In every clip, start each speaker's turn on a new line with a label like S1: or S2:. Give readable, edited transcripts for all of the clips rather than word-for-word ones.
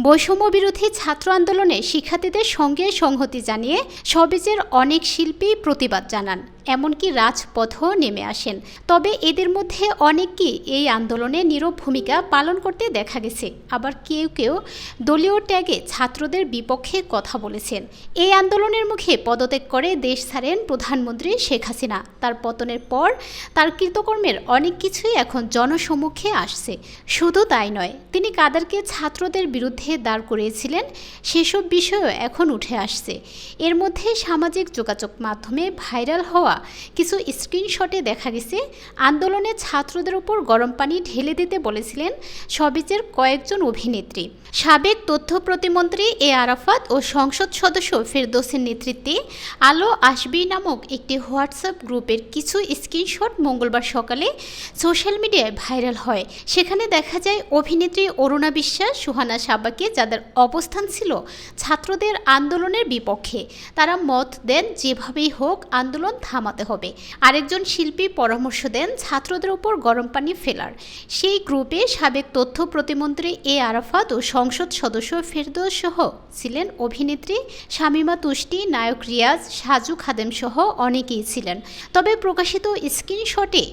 S1: বৈষম্য বিরোধী ছাত্র আন্দোলনে শিক্ষার্থীদের সঙ্গে সংহতি জানিয়ে সবেজের অনেক শিল্পী প্রতিবাদ জানান, এমনকি রাজপথেও নেমে আসেন। তবে এদের মধ্যে অনেকেই এই আন্দোলনে নীরব ভূমিকা পালন করতে দেখা গেছে, আবার কেউ কেউ দলীয় ট্যাগে ছাত্রদের বিপক্ষে কথা বলেছেন। এই আন্দোলনের মুখে পদত্যাগ করে দেশ ছাড়েন প্রধানমন্ত্রী শেখ হাসিনা। তার পতনের পর তার কৃতকর্মের অনেক কিছুই এখন জনসম্মুখে আসছে। শুধু তাই নয়, তিনি কাদেরকে ছাত্রদের বিরুদ্ধে দাঁড় করিয়েছিলেন সেসব বিষয়ও এখন উঠে আসছে। এর মধ্যে সামাজিক যোগাযোগ মাধ্যমে ভাইরাল হওয়া কিছু স্ক্রিনশটে দেখা গেছে আন্দোলনে ছাত্রদের উপর গরম পানি ঢেলে দিতে বলেছিলেন সবেজের কয়েকজন অভিনেত্রী। সাবেক তথ্য প্রতিমন্ত্রী এ আরাফাত ও সংসদ সদস্য ফেরদৌসের নেতৃত্বে আলো আসবি নামক একটি হোয়াটসঅ্যাপ গ্রুপের কিছু স্ক্রিনশট মঙ্গলবার সকালে সোশ্যাল মিডিয়ায় ভাইরাল হয়। সেখানে দেখা যায় অভিনেত্রী অরুণা বিশ্বাস, সুহানা সাব্বাকে, যাদের অবস্থান ছিল ছাত্রদের আন্দোলনের বিপক্ষে, তারা মত দেন যেভাবেই হোক আন্দোলন থামাতে হবে। আরেকজন শিল্পী পরামর্শ দেন ছাত্রদের উপর গরম পানি ফেলার। সেই গ্রুপে সাবেক তথ্য প্রতিমন্ত্রী এ আরাফাত ও সংসদ সদস্য ফেরদৌস সহ ছিলেন অভিনেত্রী শামীমা তুষ্টি, নায়ক রিয়াজ, সাজু খাদেম সহ অনেকেই ছিলেন। তবে প্রকাশিত স্ক্রিনশটে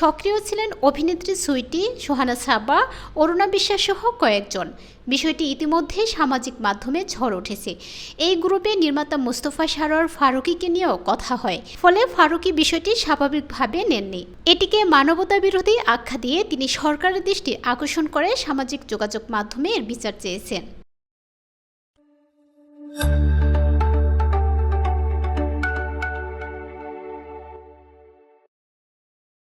S1: সক্রিয় ছিলেন অভিনেত্রী সুইটি, সুহানা সাব্বা, অরুণা বিশ্বাস সহ কয়েকজন। বিষয়টি ইতিমধ্যে সামাজিক মাধ্যমে ঝড় উঠেছে। এই গ্রুপে নির্মাতা মুস্তফা সরোয়ার ফারুকীকে নিয়েও কথা হয়, ফলে ফারুকী বিষয়টি স্বাভাবিকভাবে নেননি। এটিকে মানবতা বিরোধী আখ্যা দিয়ে তিনি সরকারের দৃষ্টি আকর্ষণ করে সামাজিক যোগাযোগ মাধ্যমে এর বিচার চেয়েছেন।